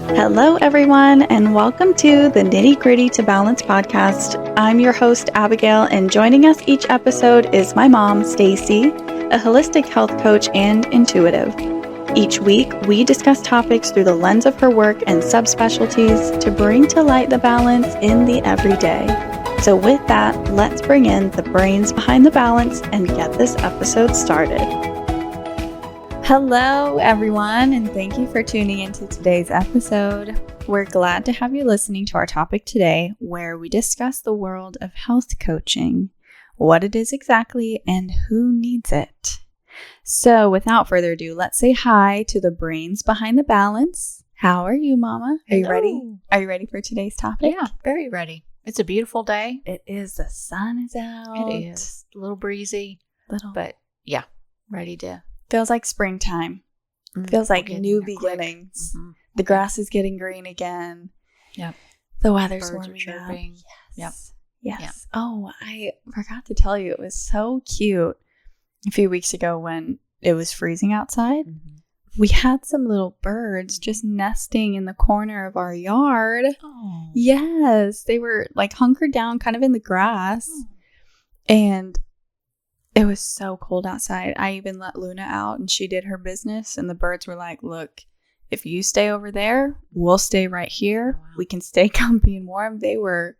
Hello, everyone, and welcome to the Nitty Gritty to Balance podcast. I'm your host, Abigail, and joining us each episode is my mom, Stacy, a holistic health coach and intuitive. Each week, we discuss topics through the lens of her work and subspecialties to bring to light the balance in the everyday. So with that, let's bring in the brains behind the balance and get this episode started. Hello, everyone, and thank you for tuning into today's episode. We're glad to have you listening to our topic today, where we discuss the world of health coaching, what it is exactly, and who needs it. So without further ado, let's say hi to the brains behind the balance. How are you, Mama? Are you ready? Are you ready for today's topic? Yeah, very ready. It's a beautiful day. It is. The sun is out. It is. A little breezy. But yeah, ready to. Feels like springtime. Feels like new beginnings. Mm-hmm. The grass is getting green again. Yep. The weather's Birds warming are chirping. up. Yes. Yes. Yep. Oh, I forgot to tell you, it was so cute a few weeks ago when it was freezing outside. Mm-hmm. We had some little birds just nesting in the corner of our yard. Oh. Yes. They were like hunkered down kind of in the grass. And it was so cold outside. I even let Luna out and she did her business. And the birds were like, look, if you stay over there, we'll stay right here. Wow. We can stay comfy and warm. They were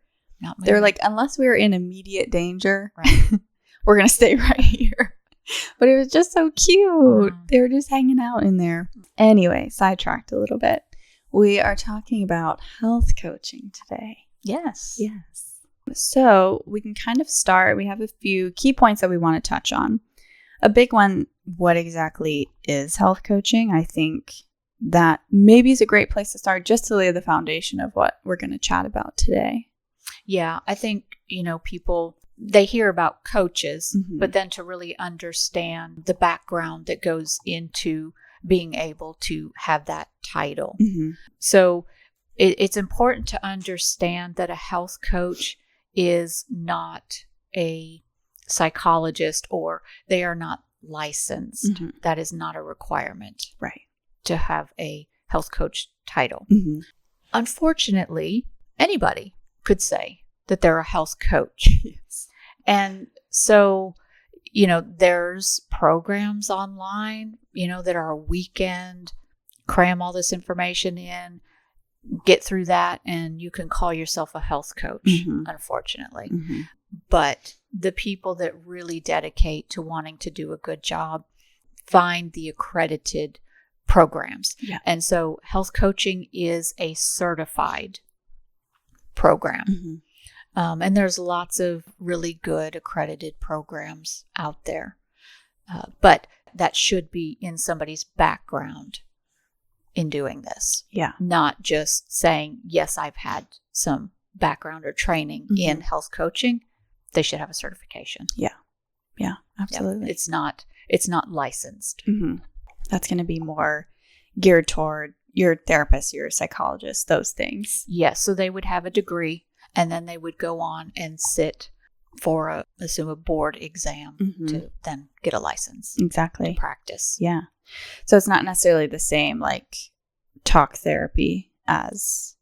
like, unless we were in immediate danger, right. we're going to stay right here. But it was just so cute. Wow. They were just hanging out in there. Anyway, sidetracked a little bit. We are talking about health coaching today. Yes. Yes. So we can kind of start. We have a few key points that we want to touch on. A big one, what exactly is health coaching? I think that maybe is a great place to start just to lay the foundation of what we're going to chat about today. Yeah, I think, people, they hear about coaches, Mm-hmm. but then to really understand the background that goes into being able to have that title. Mm-hmm. So it's important to understand that a health coach is not a psychologist or they are not licensed. Mm-hmm. That is not a requirement, Right. to have a health coach title. Mm-hmm. Unfortunately, anybody could say that they're a health coach. Yes. And so, there's programs online, that are a weekend, cram all this information in, get through that, and you can call yourself a health coach, Mm-hmm. unfortunately. Mm-hmm. But the people that really dedicate to wanting to do a good job find the accredited programs. Yeah. And so health coaching is a certified program. Mm-hmm. And there's lots of really good accredited programs out there. But that should be in somebody's background in doing this. Yeah. Not just saying, yes, I've had some background or training Mm-hmm. in health coaching. They should have a certification. Yeah, absolutely. Yeah, it's not licensed. Mm-hmm. That's going to be more geared toward your therapist, your psychologist, those things. Yes. So they would have a degree and then they would go on and sit for a board exam Mm-hmm. to then get a license Exactly. to practice. Yeah. So it's not necessarily the same like talk therapy as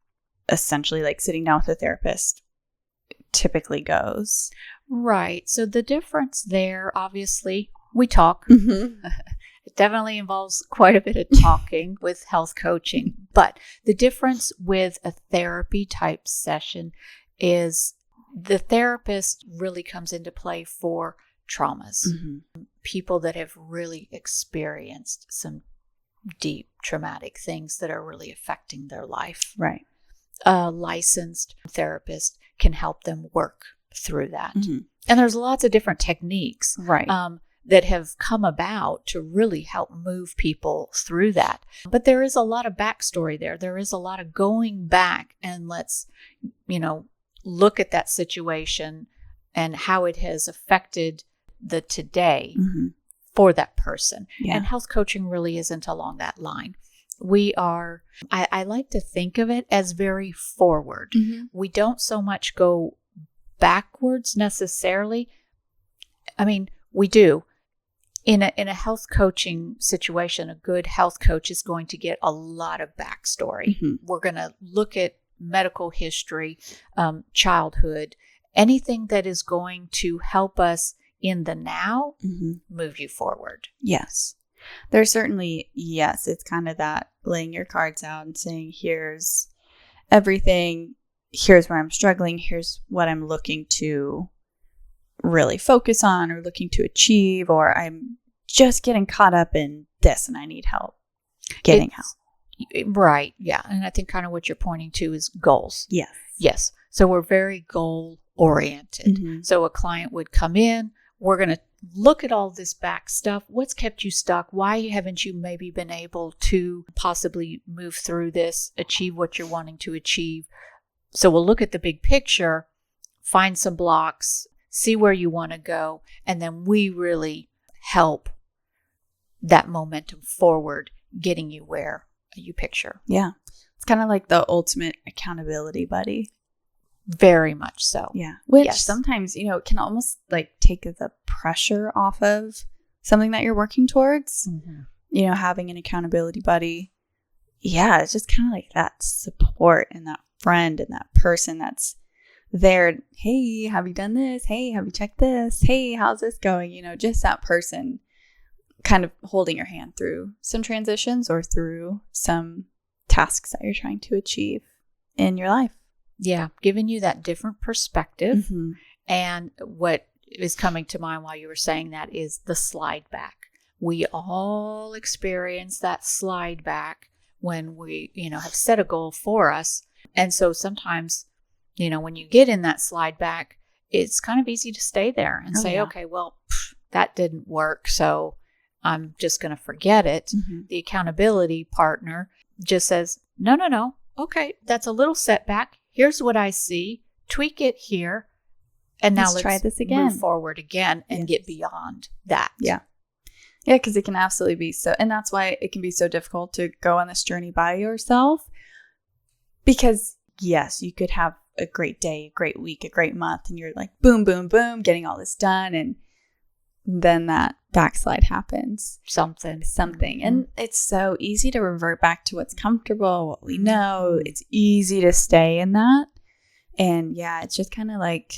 essentially like sitting down with a therapist typically goes. Right. So the difference there, obviously, we talk. Mm-hmm. It definitely involves quite a bit of talking with health coaching. But the difference with a therapy type session is the therapist really comes into play for traumas. Mm-hmm. People that have really experienced some deep traumatic things that are really affecting their life. Right. A licensed therapist can help them work through that. Mm-hmm. And there's lots of different techniques Right. that have come about to really help move people through that. But there is a lot of backstory there. There is a lot of going back and let's, look at that situation and how it has affected the today Mm-hmm. for that person. Yeah. And health coaching really isn't along that line. We are, I like to think of it as very forward. Mm-hmm. We don't so much go backwards necessarily. I mean, we do. In a health coaching situation, a good health coach is going to get a lot of backstory. We're going to look at medical history, childhood, anything that is going to help us in the now move you forward. Yes. There's certainly, yes, it's kind of that laying your cards out and saying, here's everything, here's where I'm struggling, here's what I'm looking to really focus on or looking to achieve, or I'm just getting caught up in this and I need help getting help. Right. Yeah. And I think kind of what you're pointing to is goals. Yes. Yes. So we're very goal oriented. So a client would come in, we're going to look at all this back stuff. What's kept you stuck? Why haven't you maybe been able to possibly move through this, achieve what you're wanting to achieve? So we'll look at the big picture, find some blocks, see where you want to go, and then we really help that momentum forward, getting you where you picture. Yeah. It's kind of like the ultimate accountability buddy. Very much so. Yeah. Which sometimes, can almost like take the pressure off of something that you're working towards. Having an accountability buddy. Yeah. It's just kind of like that support and that friend and that person that's there. Hey, have you done this? Hey, have you checked this? Hey, how's this going? Just that person kind of holding your hand through some transitions or through some tasks that you're trying to achieve in your life. Yeah, giving you that different perspective. And what is coming to mind while you were saying that is the slide back. We all experience that slide back when we, have set a goal for us. And so sometimes, when you get in that slide back, it's kind of easy to stay there and say, okay, well, that didn't work, so I'm just going to forget it. The accountability partner just says, no. Okay, that's a little setback. Here's what I see. Tweak it here. And now let's try this again. Move forward again and get beyond that. Yeah. Yeah, because it can absolutely be so. And that's why it can be so difficult to go on this journey by yourself. Because, yes, you could have a great day, a great week, a great month. And you're like, boom, boom, boom, getting all this done. And then that backslide happens. Something. And it's so easy to revert back to what's comfortable, what we know. It's easy to stay in that. And yeah, it's just kind of like,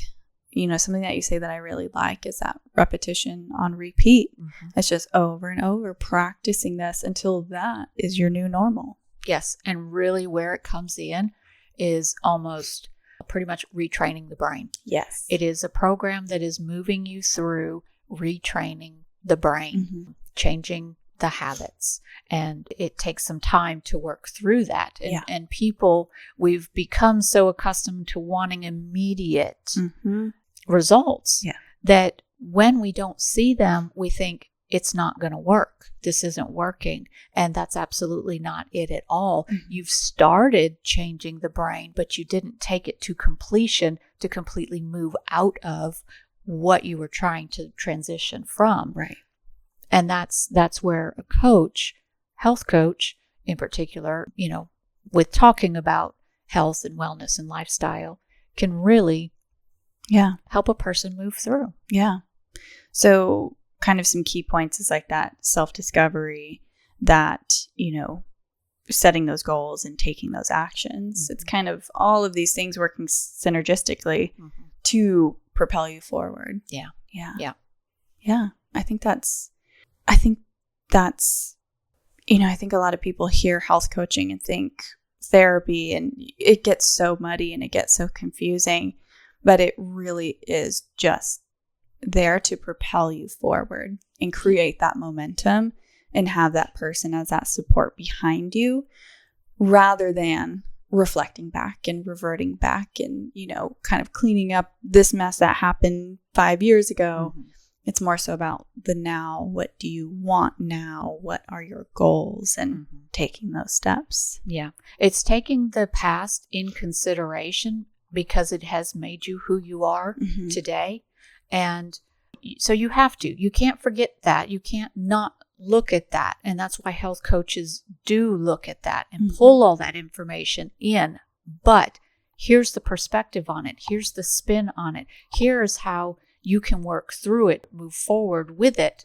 something that you say that I really like is that repetition on repeat. It's just over and over practicing this until that is your new normal. Yes. And really where it comes in is almost pretty much retraining the brain. Yes. It is a program that is moving you through retraining the brain, changing the habits. And it takes some time to work through that. And people, we've become so accustomed to wanting immediate results that when we don't see them, we think it's not going to work. This isn't working. And that's absolutely not it at all. You've started changing the brain, but you didn't take it to completion to completely move out of what you were trying to transition from. Right. And that's where a coach, health coach in particular, with talking about health and wellness and lifestyle can really help a person move through. Yeah. So kind of some key points is like that self-discovery, that, setting those goals and taking those actions. It's kind of all of these things working synergistically to propel you forward. Yeah. I think that's, I think a lot of people hear health coaching and think therapy, and it gets so muddy and it gets so confusing, but it really is just there to propel you forward and create that momentum and have that person as that support behind you, rather than reflecting back and reverting back and, kind of cleaning up this mess that happened 5 years ago. It's more so about the now. What do you want now? What are your goals? And taking those steps. Yeah. It's taking the past in consideration because it has made you who you are today. And so you can't forget that. You can't not look at that. And that's why health coaches do look at that and pull all that information in. But here's the perspective on it. Here's the spin on it. Here's how you can work through it, move forward with it.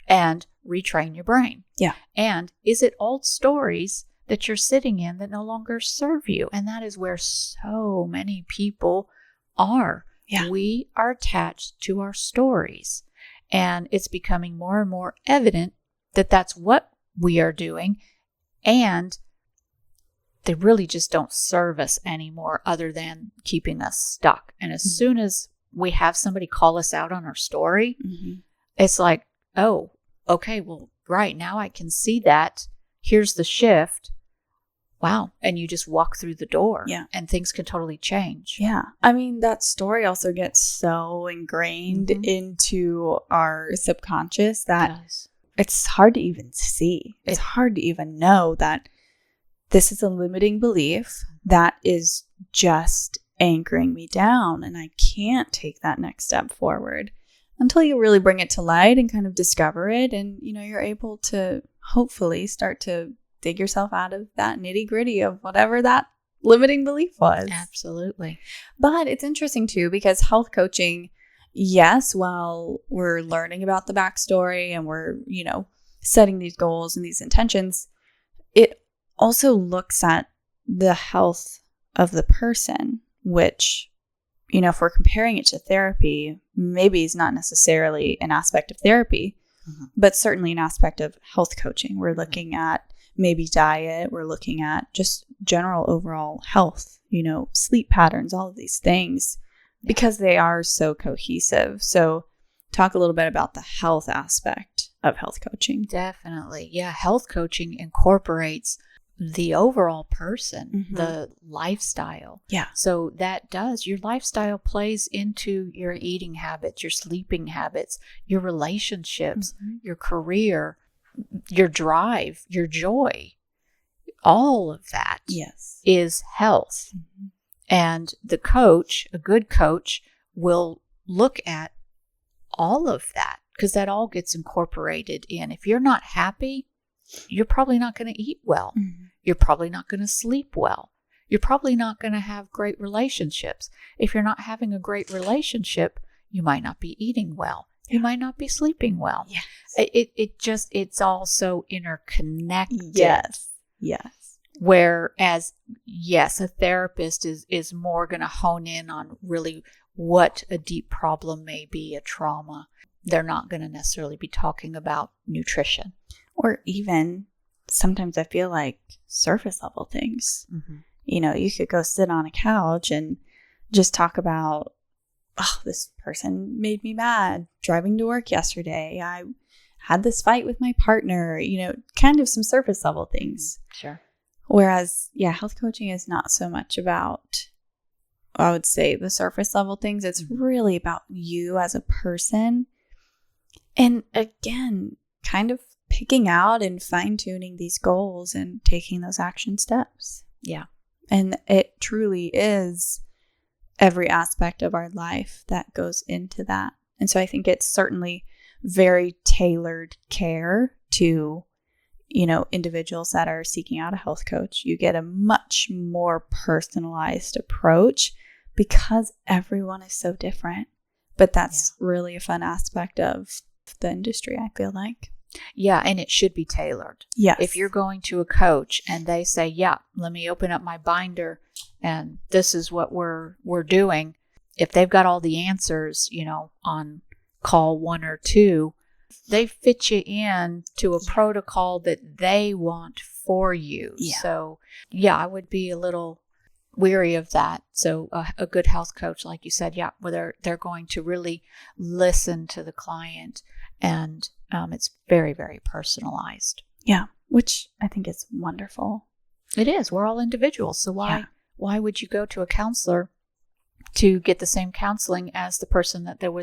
and retrain your brain. Yeah. And is it old stories that you're sitting in that no longer serve you? And that is where so many people are. Yeah. We are attached to our stories, and it's becoming more and more evident that that's what we are doing, and they really just don't serve us anymore other than keeping us stuck. And as soon as we have somebody call us out on our story, it's like, oh, okay, well, right now I can see that. Here's the shift. Wow. And you just walk through the door, and things can totally change. Yeah. I mean, that story also gets so ingrained into our subconscious that it's hard to even see. It's hard to even know that this is a limiting belief that is just anchoring me down, and I can't take that next step forward until you really bring it to light and kind of discover it. And, you're able to hopefully start to dig yourself out of that nitty gritty of whatever that limiting belief was. Absolutely. But it's interesting too, because health coaching, yes, while we're learning about the backstory and we're, setting these goals and these intentions, it also looks at the health of the person, which, if we're comparing it to therapy, maybe is not necessarily an aspect of therapy, but certainly an aspect of health coaching. We're looking at maybe diet, we're looking at just general overall health, sleep patterns, all of these things, because they are so cohesive. So talk a little bit about the health aspect of health coaching. Definitely. Yeah. Health coaching incorporates the overall person, the lifestyle. Yeah. So your lifestyle plays into your eating habits, your sleeping habits, your relationships, your career, your drive, your joy. All of that is health. And the coach, a good coach, will look at all of that because that all gets incorporated in. If you're not happy, you're probably not going to eat well. You're probably not going to sleep well. You're probably not going to have great relationships. If you're not having a great relationship, you might not be eating well. You might not be sleeping well. Yes. It's all so interconnected. Yes. Whereas, yes, a therapist is more going to hone in on really what a deep problem may be, a trauma. They're not going to necessarily be talking about nutrition. Or even sometimes I feel like surface level things. You could go sit on a couch and just talk about, oh, this person made me mad driving to work yesterday. I had this fight with my partner, kind of some surface level things. Sure. Whereas, health coaching is not so much about, I would say, the surface level things. It's really about you as a person. And again, kind of picking out and fine-tuning these goals and taking those action steps. Yeah. And it truly is every aspect of our life that goes into that. And so I think it's certainly very tailored care to, individuals that are seeking out a health coach. You get a much more personalized approach because everyone is so different. But that's really a fun aspect of the industry, I feel like. Yeah, and it should be tailored. Yes. If you're going to a coach and they say, let me open up my binder and this is what we're doing. If they've got all the answers, on call 1 or 2, they fit you in to a protocol that they want for you. Yeah. So, I would be a little weary of that. So a good health coach, like you said, where they're going to really listen to the client, and it's very, very personalized. Yeah, which I think is wonderful. It is. We're all individuals. So why would you go to a counselor to get the same counseling as the person that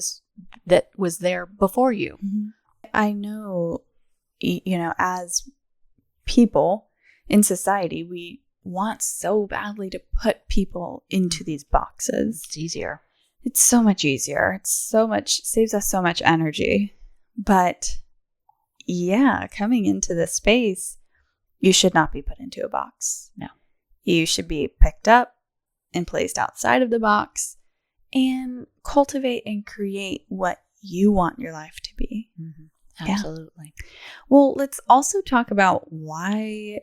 was there before you? I know, as people in society, we want so badly to put people into these boxes. It's easier. It's so much easier. Saves us so much energy. But coming into this space, you should not be put into a box. No. You should be picked up and placed outside of the box and cultivate and create what you want your life to be. Absolutely. Yeah. Well, let's also talk about why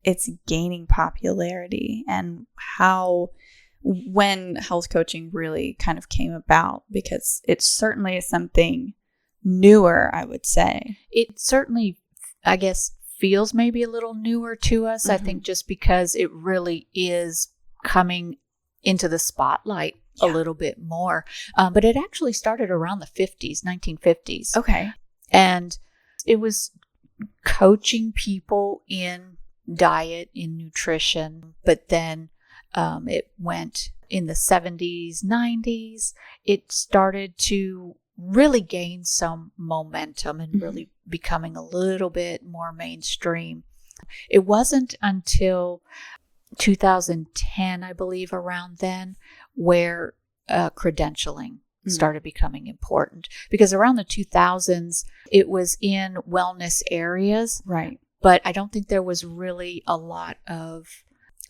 it's gaining popularity and when health coaching really kind of came about, because it certainly is something newer, I would say. It certainly, I guess, feels maybe a little newer to us. I think just because it really is coming into the spotlight a little bit more. But it actually started around the 1950s. Okay. And it was coaching people in diet, in nutrition, but then it went in the 70s, 90s. It started to really gain some momentum and really becoming a little bit more mainstream. It wasn't until 2010, I believe, around then, where credentialing started becoming important. Because around the 2000s, it was in wellness areas. Right. But I don't think there was really a lot of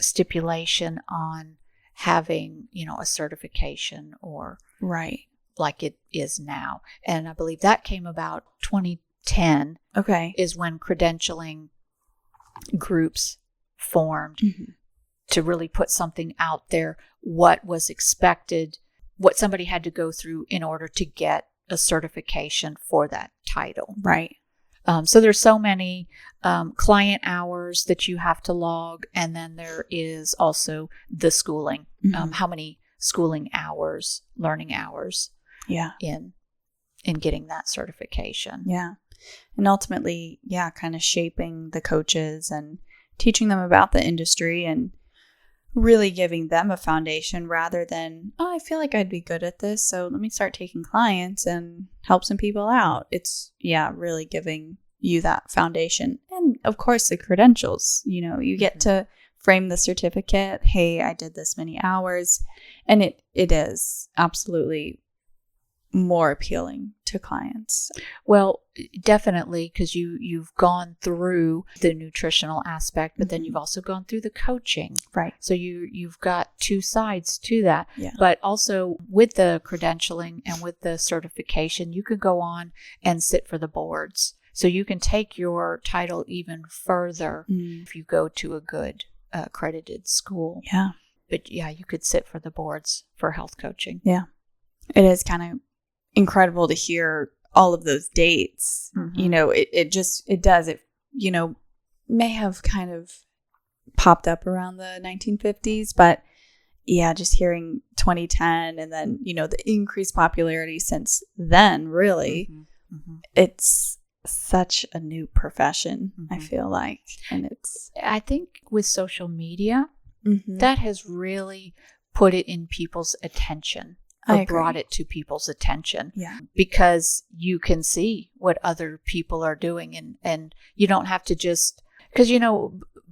stipulation on having, a certification or like it is now. And I believe that came about 2010. Okay. Is when credentialing groups formed to really put something out there, what was expected, what somebody had to go through in order to get a certification for that title. Right. So there's so many client hours that you have to log, and then there is also the schooling. How many schooling hours, learning hours, in getting that certification. Yeah, and ultimately, kind of shaping the coaches and teaching them about the industry and really giving them a foundation rather than, I feel like I'd be good at this, so let me start taking clients and help some people out. It's, really giving you that foundation. And of course, the credentials, you get to frame the certificate. Hey, I did this many hours. And it is absolutely more appealing to clients. Well, definitely, because you've gone through the nutritional aspect, but then you've also gone through the coaching. Right. So you've got two sides to that. Yeah. But also with the credentialing and with the certification, you could go on and sit for the boards. So you can take your title even further if you go to a good accredited school. Yeah. But you could sit for the boards for health coaching. Yeah. It is kind of incredible to hear all of those dates. It may have kind of popped up around the 1950s, but just hearing 2010 and then, the increased popularity since then, really, it's such a new profession, I feel like. And I think with social media, that has really put it in people's attention. Or brought it to people's attention. Yeah. Because you can see what other people are doing and you don't have to just, because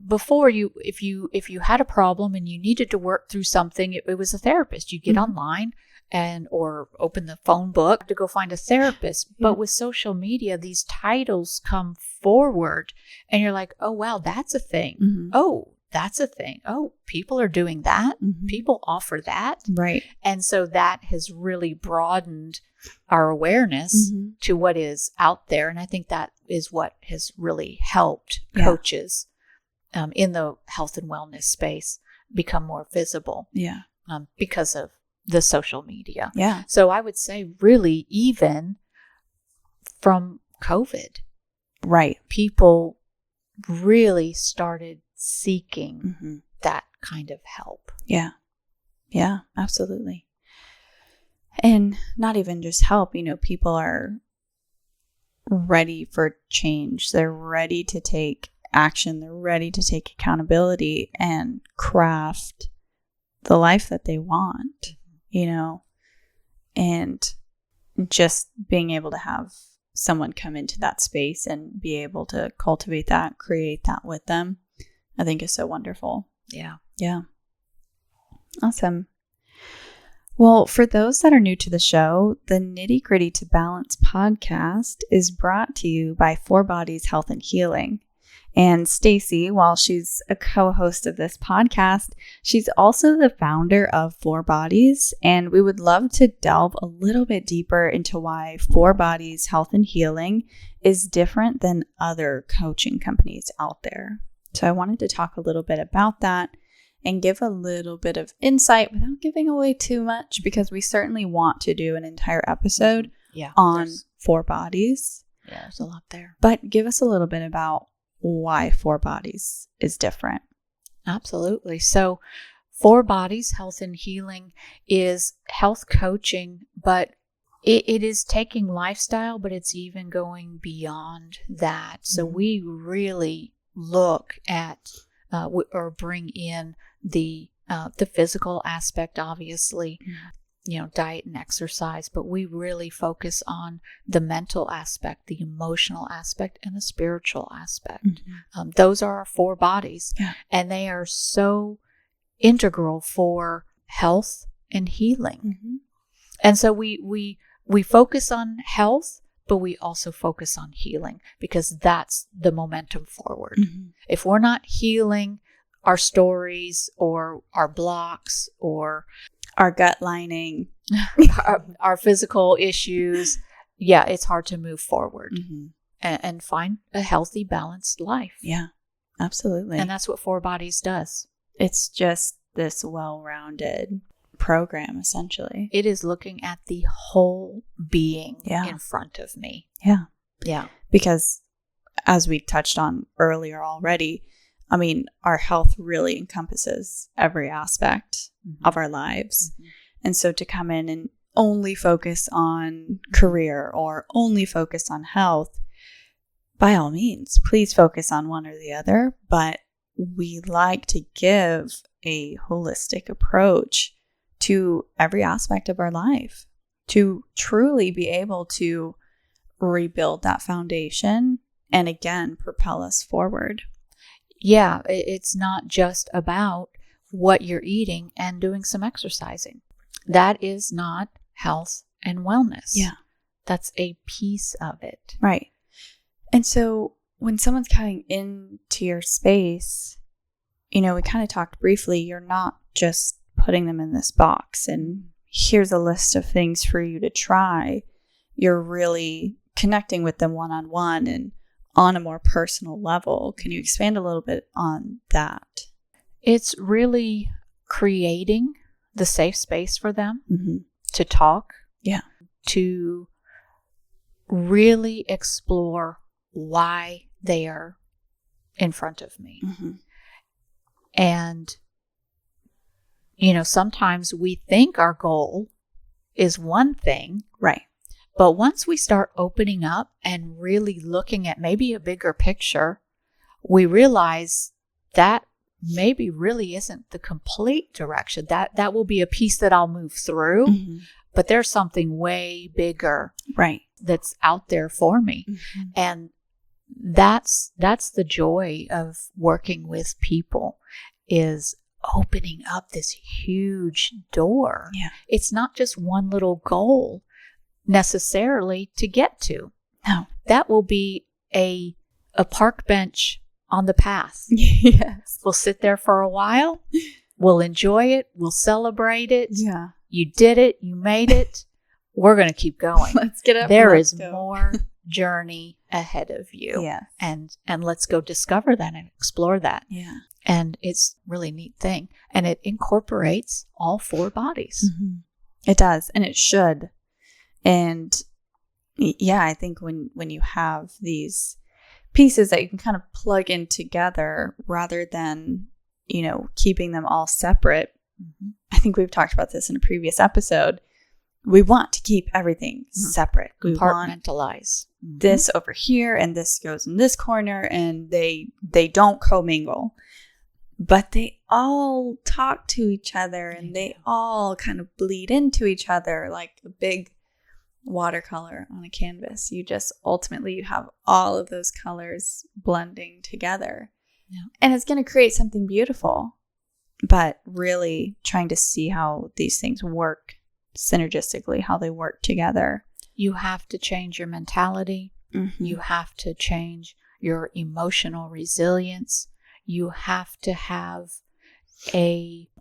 before if you had a problem and you needed to work through something, it was a therapist. You get online or open the phone book to go find a therapist. But with social media, these titles come forward and you're like, oh wow, that's a thing. Oh, that's a thing. Oh, people are doing that. People offer that. Right. And so that has really broadened our awareness to what is out there. And I think that is what has really helped coaches in the health and wellness space become more visible. Yeah. Because of the social media. Yeah. So I would say really even from COVID. Right. People really started seeking that kind of help. Yeah. Yeah, absolutely. And not even just help, people are ready for change. They're ready to take action. They're ready to take accountability and craft the life that they want, and just being able to have someone come into that space and be able to cultivate that, create that with them, I think is so wonderful. Yeah. Yeah. Awesome. Well, for those that are new to the show, the Nitty Gritty to Balance podcast is brought to you by 4 Bodies Health and Healing. And Stacy, while she's a co-host of this podcast, she's also the founder of 4 Bodies, and we would love to delve a little bit deeper into why 4 Bodies Health and Healing is different than other coaching companies out there. So I wanted to talk a little bit about that and give a little bit of insight without giving away too much, because we certainly want to do an entire episode on 4 Bodies. Yeah, there's a lot there. But give us a little bit about why 4 Bodies is different. Absolutely. So 4 Bodies Health and Healing is health coaching, but it is taking lifestyle, but it's even going beyond that. So we really look at or bring in the physical aspect, obviously, diet and exercise, but we really focus on the mental aspect, the emotional aspect, and the spiritual aspect. Those are our 4 bodies, and they are so integral for health and healing. And so we focus on health, but we also focus on healing, because that's the momentum forward. If we're not healing our stories or our blocks or our gut lining, our physical issues, it's hard to move forward and find a healthy, balanced life. Yeah, absolutely. And that's what 4 Bodies does. It's just this well-rounded program, essentially. It is looking at the whole being in front of me. Yeah. Because as we touched on earlier already, I mean, our health really encompasses every aspect of our lives. And so to come in and only focus on career or only focus on health, by all means, please focus on one or the other. But we like to give a holistic approach to every aspect of our life to truly be able to rebuild that foundation and again, propel us forward. Yeah, it's not just about what you're eating and doing some exercising. That is not health and wellness. Yeah. That's a piece of it. Right. And so when someone's coming into your space, we kind of talked briefly, you're not just putting them in this box and here's a list of things for you to try. You're really connecting with them one-on-one and on a more personal level. Can you expand a little bit on that? It's really creating the safe space for them to talk, to really explore why they are in front of me. And, sometimes we think our goal is one thing. Right. But once we start opening up and really looking at maybe a bigger picture, we realize that maybe really isn't the complete direction. That will be a piece that I'll move through, but there's something way bigger that's out there for me. And that's the joy of working with people, is opening up this huge door. It's not just one little goal necessarily to get to. No. That will be a park bench on the path. Yes. We'll sit there for a while. We'll enjoy it. We'll celebrate it. Yeah. You did it. You made it. We're going to keep going. Let's get up. There is more journey ahead of you. Yeah. And let's go discover that and explore that. Yeah. And it's a really neat thing. And it incorporates all 4 bodies. It does. And it should. And I think when you have these pieces that you can kind of plug in together rather than, keeping them all separate. I think we've talked about this in a previous episode. We want to keep everything separate. Compartmentalize. This over here and this goes in this corner, and they don't commingle. But they all talk to each other and they all kind of bleed into each other like a big watercolor on a canvas. You have all of those colors blending together. And it's going to create something beautiful. But really trying to see how these things work synergistically, how they work together. You have to change your mentality. You have to change your emotional resilience. You have to have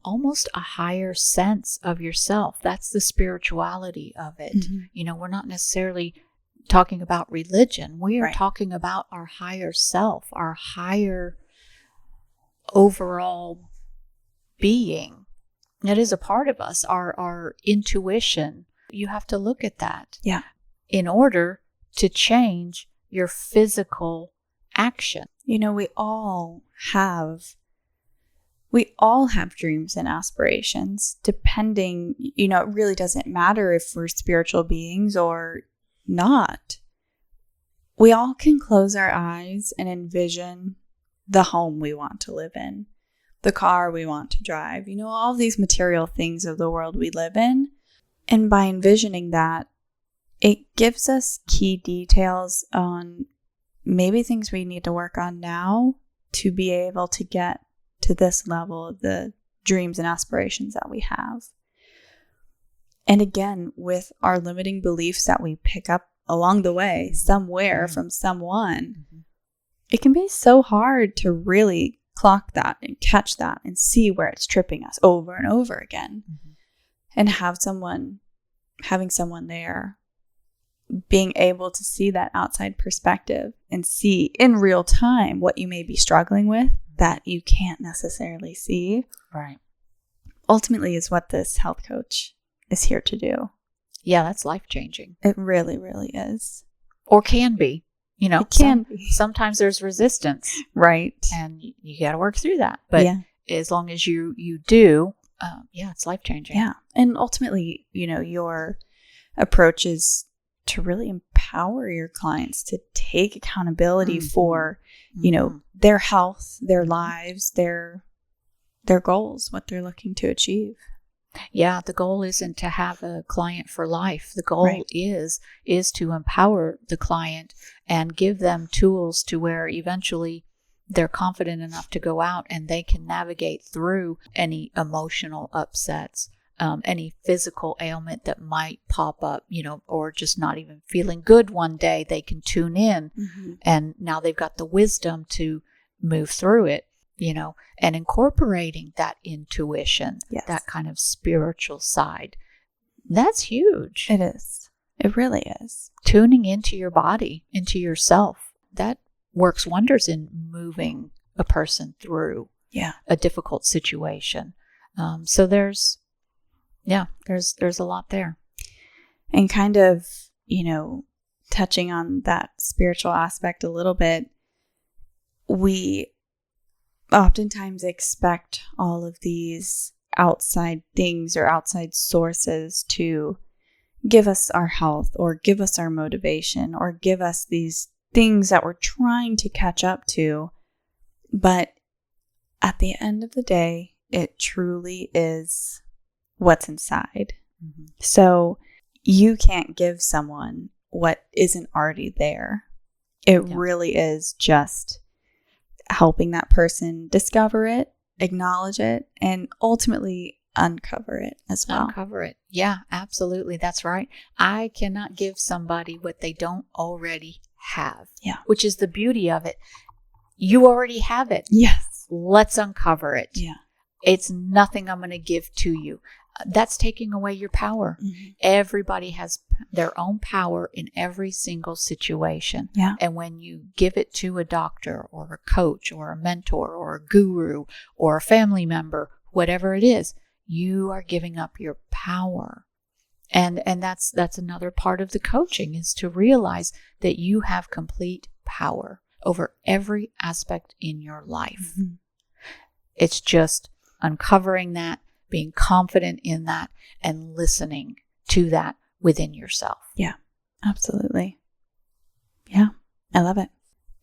almost a higher sense of yourself. That's the spirituality of it. Mm-hmm. We're not necessarily talking about religion. We are Right. talking about our higher self, our higher overall being. It is a part of us, our intuition. You have to look at that. Yeah. In order to change your physical action. We all have dreams and aspirations, depending, it really doesn't matter if we're spiritual beings or not. We all can close our eyes and envision the home we want to live in, the car we want to drive, all these material things of the world we live in. And by envisioning that, it gives us key details on maybe things we need to work on now to be able to get to this level of the dreams and aspirations that we have. And again, with our limiting beliefs that we pick up along the way, somewhere from someone, it can be so hard to really clock that and catch that and see where it's tripping us over and over again. And having someone there, being able to see that outside perspective and see in real time what you may be struggling with that you can't necessarily see. Right. Ultimately is what this health coach is here to do. Yeah, that's life-changing. It really, really is. Or can be. It can be. Sometimes there's resistance. Right. And you got to work through that. But yeah. As long as you do, it's life-changing. Yeah. And ultimately, your approach is to really empower your clients to take accountability for, their health, their lives, their goals, what they're looking to achieve. Yeah, the goal isn't to have a client for life. The goal is to empower the client and give them tools to where eventually they're confident enough to go out and they can navigate through any emotional upsets, any physical ailment that might pop up, or just not even feeling good one day. They can tune in and now they've got the wisdom to move through it. And incorporating that intuition, that kind of spiritual side. That's huge. It is. It really is. Tuning into your body, into yourself, that works wonders in moving a person through a difficult situation. So there's a lot there. And kind of, touching on that spiritual aspect a little bit, we oftentimes expect all of these outside things or outside sources to give us our health or give us our motivation or give us these things that we're trying to catch up to. But at the end of the day, it truly is what's inside. So you can't give someone what isn't already there. It really is just helping that person discover it, acknowledge it, and ultimately uncover it as well. Uncover it. Yeah, absolutely. That's right. I cannot give somebody what they don't already have. Yeah. Which is the beauty of it. You already have it. Yes. Let's uncover it. Yeah. It's nothing I'm going to give to you. That's taking away your power. Everybody has their own power in every single situation. Yeah. And when you give it to a doctor or a coach or a mentor or a guru or a family member, whatever it is, you are giving up your power. And that's another part of the coaching, is to realize that you have complete power over every aspect in your life. It's just uncovering that, being confident in that, and listening to that within yourself. Yeah, absolutely. Yeah, I love it.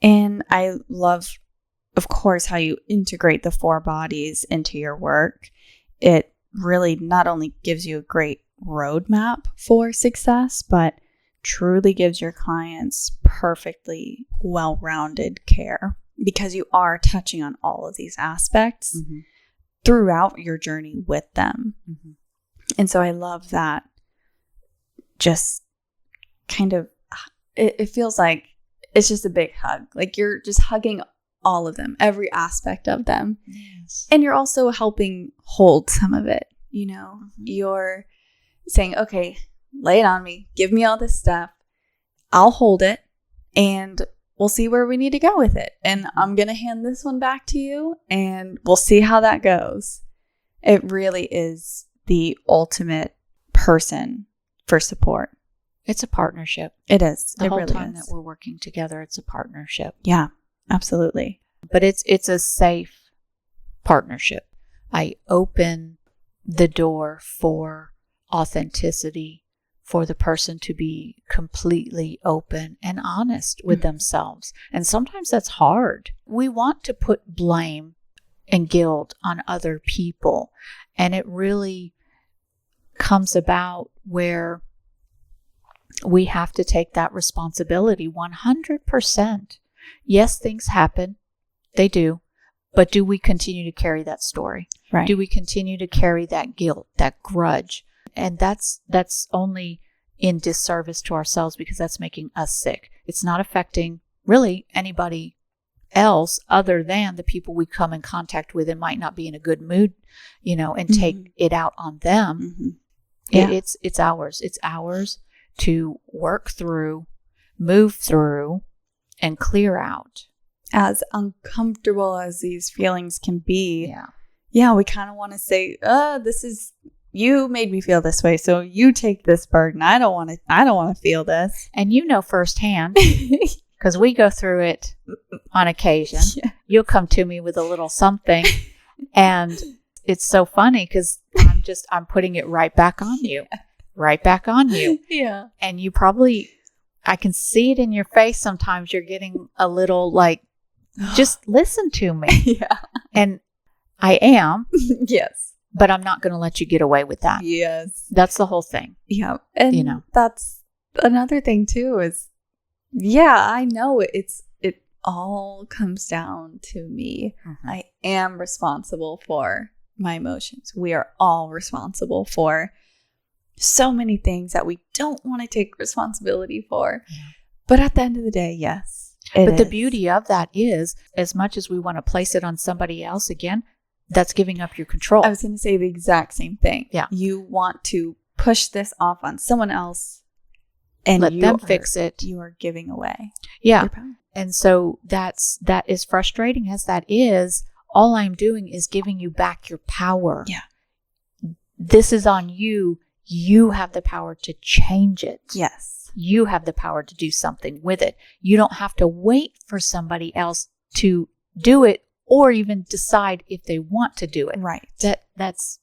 And I love, of course, how you integrate the 4 bodies into your work. It really not only gives you a great roadmap for success, but truly gives your clients perfectly well-rounded care, because you are touching on all of these aspects throughout your journey with them. And so I love that. Just kind of, it feels like it's just a big hug. Like you're just hugging all of them, every aspect of them. Yes. And you're also helping hold some of it. You know, you're saying, okay, lay it on me. Give me all this stuff. I'll hold it and we'll see where we need to go with it. And I'm going to hand this one back to you and we'll see how that goes. It really is the ultimate person for support. It's a partnership. It is. The it whole really time is. that we're working together, it's a partnership. Yeah, absolutely. But it's a safe partnership. I open the door for authenticity, for the person to be completely open and honest with themselves. And sometimes that's hard. We want to put blame and guilt on other people. And it really comes about where we have to take that responsibility 100%. Yes, things happen. They do. But do we continue to carry that story? Right. Do we continue to carry that guilt, that grudge? And that's only in disservice to ourselves because that's making us sick. It's not affecting really anybody else other than the people we come in contact with and might not be in a good mood, and take it out on them. Yeah. It's ours. It's ours to work through, move through, and clear out. As uncomfortable as these feelings can be, Yeah, we kind of want to say, this is, you made me feel this way, so you take this burden. I don't want to feel this. And firsthand, because we go through it on occasion. Yeah. You'll come to me with a little something, and it's so funny because I'm putting it right back on you, right back on you. Yeah. And you probably, I can see it in your face. Sometimes you're getting a little like, just listen to me. Yeah. And I am. Yes. But I'm not going to let you get away with that. Yes. That's the whole thing. Yeah. And that's another thing too is, I know it all comes down to me. I am responsible for my emotions. We are all responsible for so many things that we don't want to take responsibility for. Yeah. But at the end of the day, yes. But the beauty of that is, as much as we want to place it on somebody else, again, that's giving up your control. I was going to say the exact same thing. Yeah. You want to push this off on someone else and let them fix it. You are giving away. Yeah. And so that is frustrating as that is. All I'm doing is giving you back your power. Yeah. This is on you. You have the power to change it. Yes. You have the power to do something with it. You don't have to wait for somebody else to do it or even decide if they want to do it. Right. It's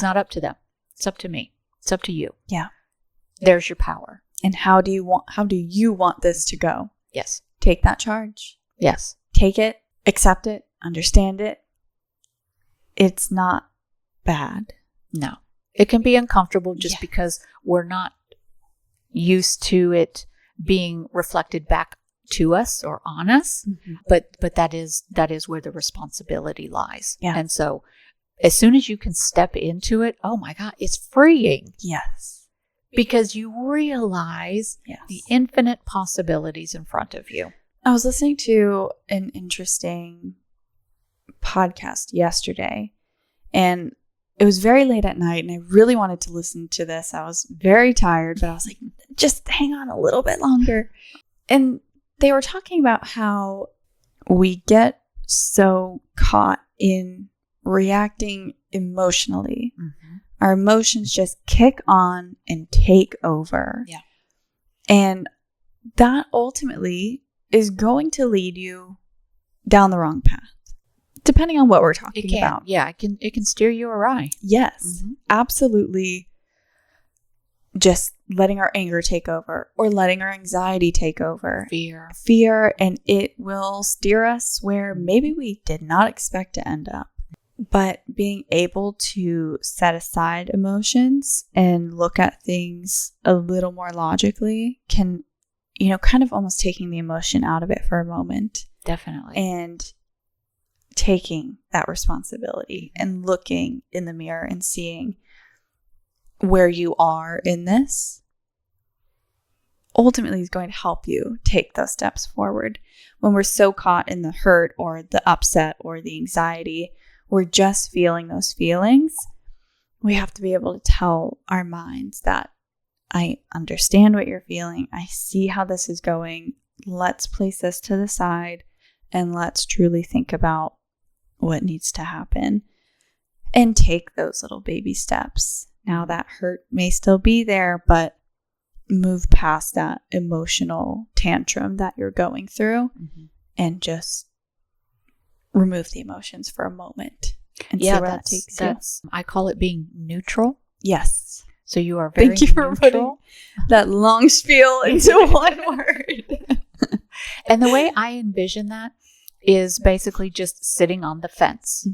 not up to them. It's up to me. It's up to you. Yeah. There's your power. And how do you want this to go? Yes. Take that charge. Yes. Take it, accept it, understand it. It's not bad. No. It can be uncomfortable just because we're not used to it being reflected back to us or on us. But that is where the responsibility lies. Yeah. And so as soon as you can step into it, oh my God, it's freeing. Yes. Because you realize the infinite possibilities in front of you. I was listening to an interesting podcast yesterday, and it was very late at night, and I really wanted to listen to this. I was very tired, but I was like, just hang on a little bit longer. And they were talking about how we get so caught in reacting emotionally. Our emotions just kick on and take over. Yeah. And that ultimately is going to lead you down the wrong path, depending on what we're talking about. Yeah, it can steer you awry. Yes, absolutely. Just letting our anger take over or letting our anxiety take over. Fear, and it will steer us where maybe we did not expect to end up. But being able to set aside emotions and look at things a little more logically can, kind of almost taking the emotion out of it for a moment. Definitely. And taking that responsibility and looking in the mirror and seeing where you are in this ultimately is going to help you take those steps forward. When we're so caught in the hurt or the upset or the anxiety, we're just feeling those feelings. We have to be able to tell our minds that I understand what you're feeling. I see how this is going. Let's place this to the side and let's truly think about what needs to happen and take those little baby steps. Now that hurt may still be there, but move past that emotional tantrum that you're going through and just remove the emotions for a moment and see where that takes you. I call it being neutral. Yes. So you are very Thank you for putting that long spiel into one word. And the way I envision that is basically just sitting on the fence.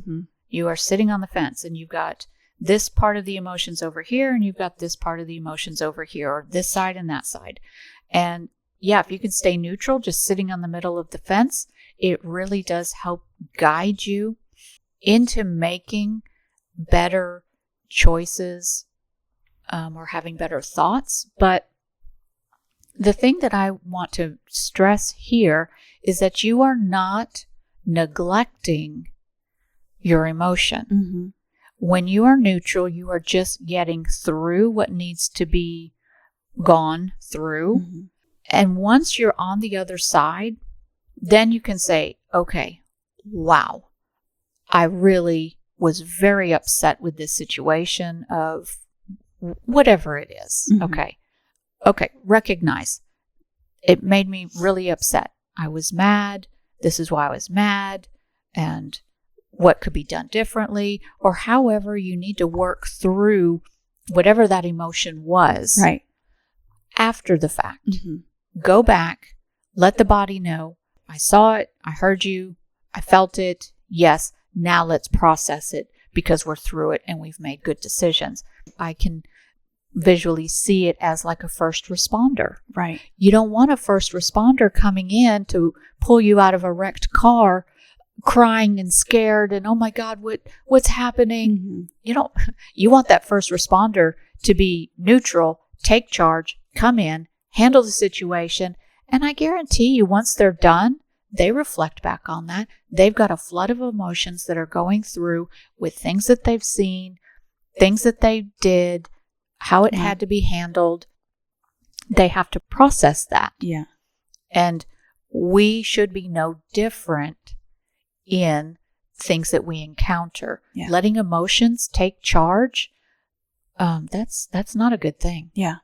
You are sitting on the fence and you've got this part of the emotions over here and you've got this part of the emotions over here, or this side and that side. And yeah, if you can stay neutral, just sitting on the middle of the fence, it really does help guide you into making better choices or having better thoughts. But the thing that I want to stress here is that you are not neglecting your emotion. When you are neutral, you are just getting through what needs to be gone through. And once you're on the other side, then you can say, okay, wow, I really was very upset with this situation of whatever it is. Okay, recognize it made me really upset. I was mad. This is why I was mad. And what could be done differently, or however you need to work through whatever that emotion was. Right. After the fact, go back, let the body know, I saw it, I heard you, I felt it. Yes. Now let's process it because we're through it and we've made good decisions. I can visually see it as like a first responder. Right. You don't want a first responder coming in to pull you out of a wrecked car crying and scared and, oh my God, what's happening? You want that first responder to be neutral, take charge, come in, handle the situation. And I guarantee you, once they're done, they reflect back on that. They've got a flood of emotions that are going through with things that they've seen, things that they did, how it had to be handled. They have to process that. Yeah. And we should be no different in things that we encounter. Letting emotions take charge, that's not a good thing. Yeah.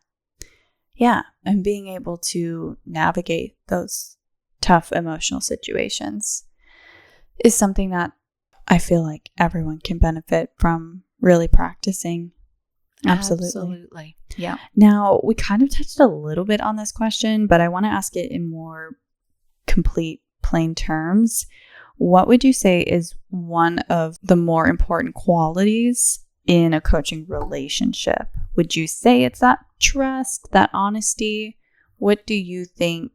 And being able to navigate those tough emotional situations is something that I feel like everyone can benefit from really practicing. Absolutely. Yeah. Now, we kind of touched a little bit on this question, but I want to ask it in more complete, plain terms. What would you say is one of the more important qualities in a coaching relationship? Would you say it's that trust, that honesty? What do you think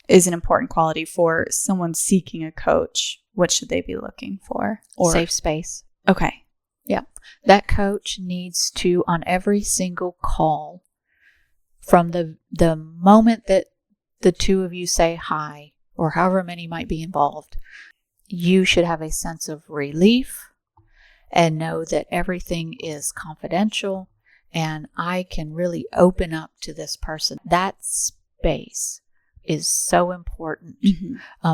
is an important quality for someone seeking a coach? What should they be looking for? Or safe space. Okay. Yeah. That coach needs to, on every single call, from the moment that the two of you say hi, or however many might be involved, you should have a sense of relief and know that everything is confidential and I can really open up to this person. That space is so important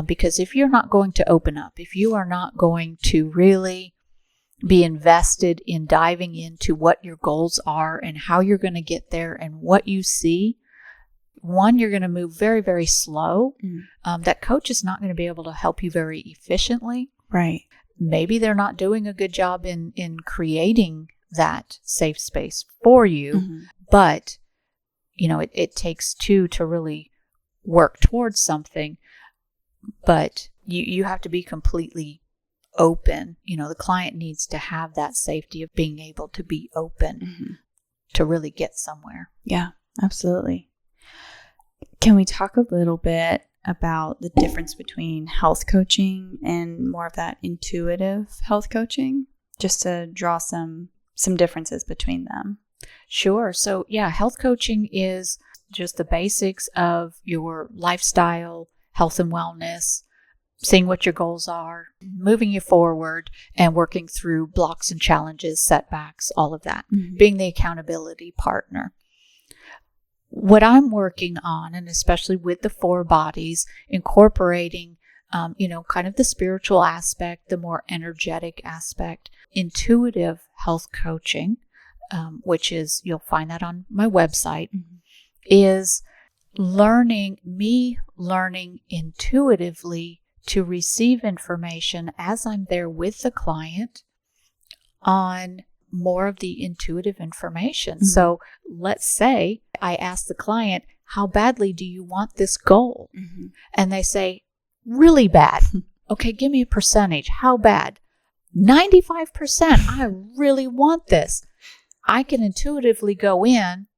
because if you're not going to open up, if you are not going to really be invested in diving into what your goals are and how you're going to get there and what you see, one, you're going to move very, very slow. That coach is not going to be able to help you very efficiently. Right. Maybe they're not doing a good job in creating that safe space for you, but it takes two to really work towards something. But you have to be completely open. The client needs to have that safety of being able to be open to really get somewhere. Yeah, absolutely. Can we talk a little bit about the difference between health coaching and more of that intuitive health coaching, just to draw some differences between them? Sure. So yeah, health coaching is just the basics of your lifestyle, health and wellness, seeing what your goals are, moving you forward, and working through blocks and challenges, setbacks, all of that, being the accountability partner. What I'm working on, and especially with the 4 bodies, incorporating, kind of the spiritual aspect, the more energetic aspect, intuitive health coaching, which is, you'll find that on my website, is learning intuitively to receive information as I'm there with the client on more of the intuitive information. So let's say I ask the client, how badly do you want this goal? And they say, really bad. Okay, give me a percentage. How bad? 95%. I really want this. I can intuitively go in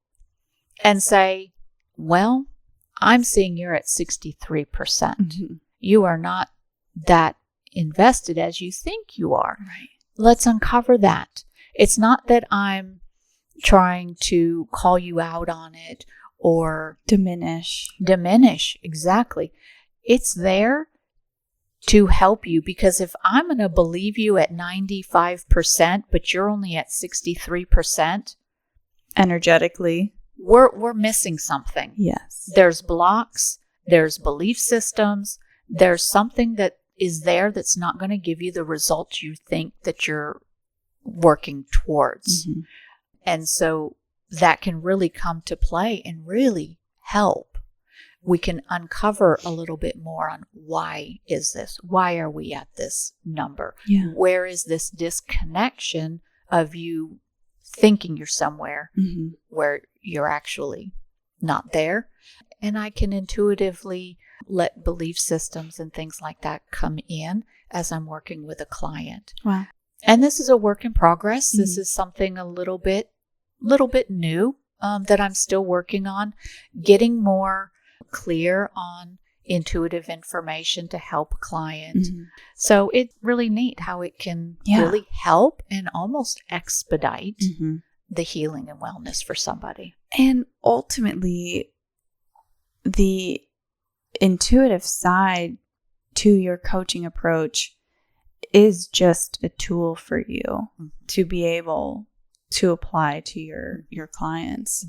and say, well, I'm seeing you're at 63%. You are not that invested as you think you are. Right. Let's uncover that. It's not that I'm trying to call you out on it or diminish. Exactly. It's there to help you, because if I'm going to believe you at 95%, but you're only at 63% energetically, we're missing something. Yes. There's blocks, there's belief systems, there's something that is there that's not going to give you the results you think that you're working towards. And so that can really come to play and really help. We can uncover a little bit more on why is this? Why are we at this number? Yeah. Where is this disconnection of you thinking you're somewhere where you're actually not there? And I can intuitively let belief systems and things like that come in as I'm working with a client. Wow. And this is a work in progress. This is something a little bit new that I'm still working on, getting more clear on intuitive information to help a client. So it's really neat how it can really help and almost expedite the healing and wellness for somebody. And ultimately, the intuitive side to your coaching approach is just a tool for you to be able to apply to your clients.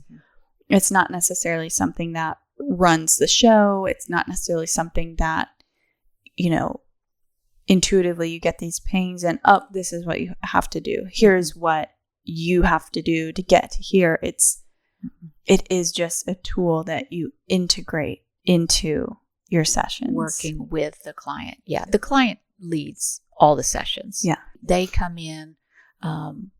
It's not necessarily something that runs the show. It's not necessarily something that, intuitively you get these pings and this is what you have to do. Here's what you have to do to get to here. It is just a tool that you integrate into your sessions. Working with the client. Yeah. The client leads all the sessions. Yeah. They come in, and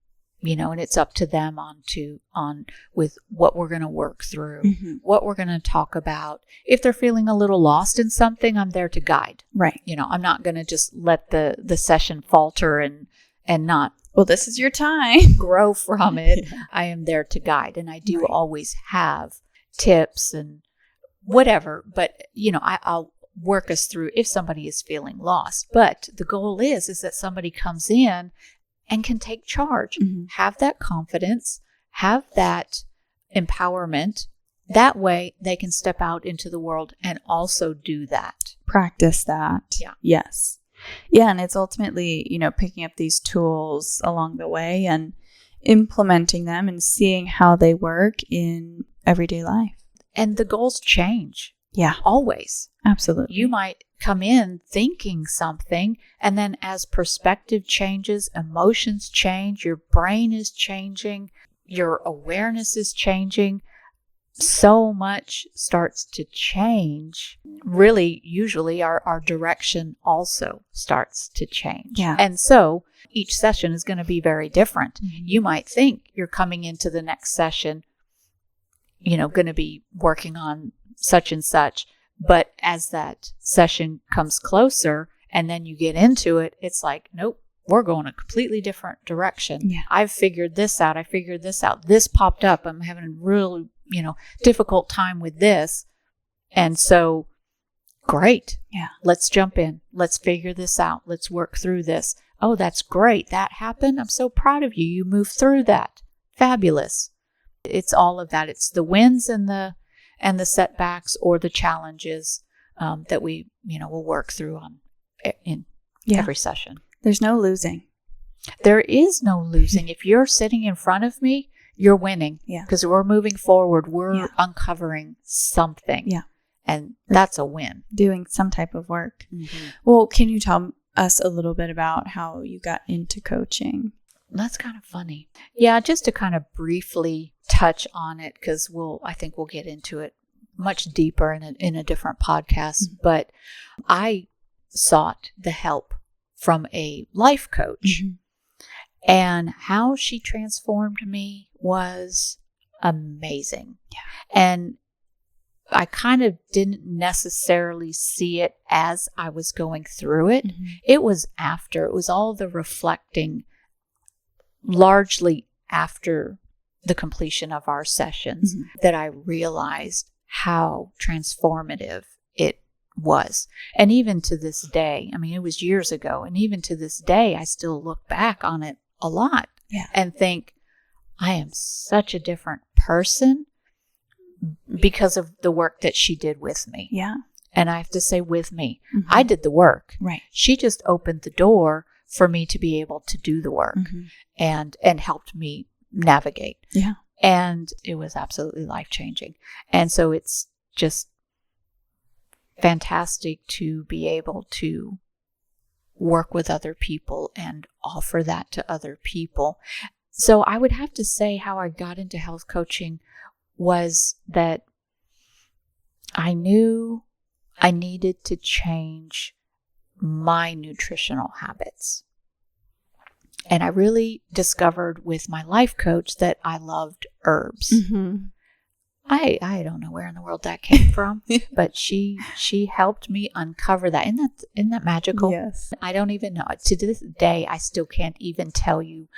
it's up to them on with what we're going to work through, what we're going to talk about. If they're feeling a little lost in something, I'm there to guide. Right. I'm not going to just let the session falter and not, well, this is your time, grow from it. I am there to guide. And I do always have tips and whatever, but I'll work us through if somebody is feeling lost. But the goal is that somebody comes in and can take charge, have that confidence, have that empowerment. That way they can step out into the world and also do that. Practice that. Yeah. Yes. Yeah. And it's ultimately, picking up these tools along the way and implementing them and seeing how they work in everyday life. And the goals change. Yeah. Always. Absolutely. You might come in thinking something, and then as perspective changes, emotions change, your brain is changing, your awareness is changing. So much starts to change. Really, usually our direction also starts to change. Yeah. And so each session is going to be very different. You might think you're coming into the next session, going to be working on such and such. But as that session comes closer and then you get into it, it's like, nope, we're going a completely different direction. Yeah. I've figured this out. This popped up. I'm having a really, difficult time with this. And so, great. Yeah. Let's jump in. Let's figure this out. Let's work through this. Oh, that's great. That happened. I'm so proud of you. You moved through that. Fabulous. It's all of that. It's the wins and the and the setbacks or the challenges that we, will work through in every session. There's no losing. There is no losing. If you're sitting in front of me, you're winning. Yeah. Because we're moving forward. We're uncovering something. Yeah. And that's a win. Doing some type of work. Mm-hmm. Well, can you tell us a little bit about how you got into coaching? That's kind of funny. Yeah, just to kind of briefly touch on it, because I think we'll get into it much deeper in a different podcast. Mm-hmm. But I sought the help from a life coach. Mm-hmm. And how she transformed me was amazing. Yeah. And I kind of didn't necessarily see it as I was going through it. Mm-hmm. It was all the reflecting, largely after the completion of our sessions, mm-hmm. that I realized how transformative it was. And even to this day, it was years ago, and even to this day, I still look back on it a lot and think, I am such a different person because of the work that she did with me. Yeah. And I have to say with me. Mm-hmm. I did the work. Right. She just opened the door for me to be able to do the work, mm-hmm. and helped me navigate. Yeah. And it was absolutely life-changing. And so it's just fantastic to be able to work with other people and offer that to other people. So I would have to say how I got into health coaching was that I knew I needed to change my nutritional habits. And I really discovered with my life coach that I loved herbs. Mm-hmm. I don't know where in the world that came from, but she helped me uncover that. Isn't that magical? Yes. I don't even know. To this day, I still can't even tell you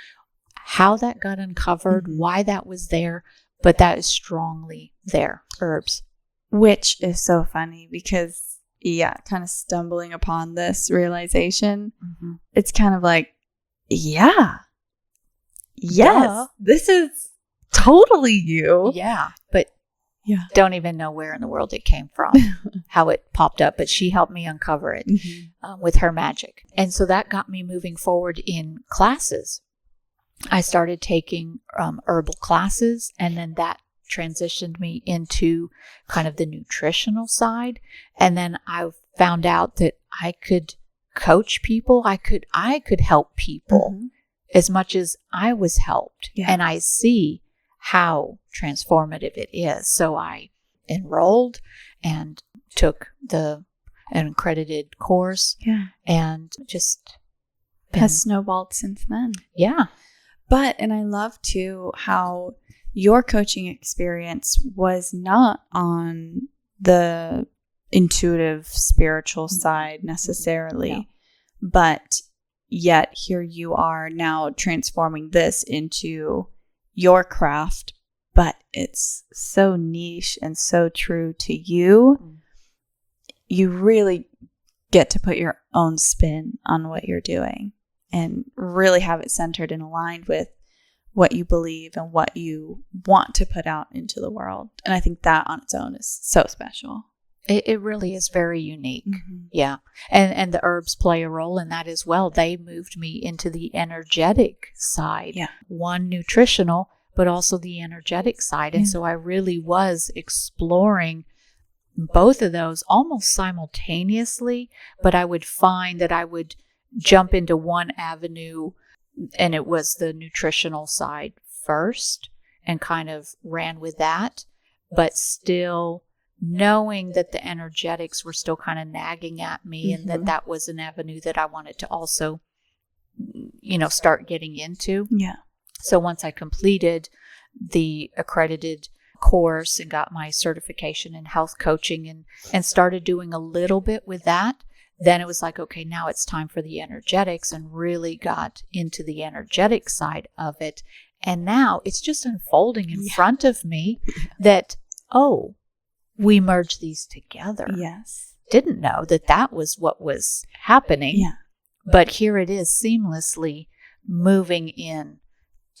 how that got uncovered, mm-hmm. why that was there, but that is strongly there. Herbs. Which is so funny because, kind of stumbling upon this realization, mm-hmm. it's kind of like, yes, this is totally you. Yeah, but don't even know where in the world it came from, how it popped up. But she helped me uncover it, mm-hmm. With her magic. And so that got me moving forward in classes. I started taking herbal classes, and then that transitioned me into kind of the nutritional side. And then I found out that I could coach people. I could help people, mm-hmm. as much as I was helped. Yeah. And I see how transformative it is. So I enrolled and took an accredited course, and just has snowballed since then. Yeah. And I love too how your coaching experience was not on the intuitive spiritual side necessarily, but yet here you are now transforming this into your craft, but it's so niche and so true to you. Mm. You really get to put your own spin on what you're doing and really have it centered and aligned with what you believe and what you want to put out into the world. And I think that on its own is so special. It really is very unique. Mm-hmm. Yeah. And the herbs play a role in that as well. They moved me into the energetic side. Yeah. One nutritional, but also the energetic side. And so I really was exploring both of those almost simultaneously, but I would find that I would jump into one avenue, and it was the nutritional side first, and kind of ran with that, but still knowing that the energetics were still kind of nagging at me, mm-hmm. and that was an avenue that I wanted to also, start getting into. Yeah. So once I completed the accredited course and got my certification in health coaching and started doing a little bit with that, then it was like, okay, now it's time for the energetics, and really got into the energetic side of it. And now it's just unfolding in front of me that, we merged these together. Yes. Didn't know that was what was happening. Yeah. But here it is seamlessly moving in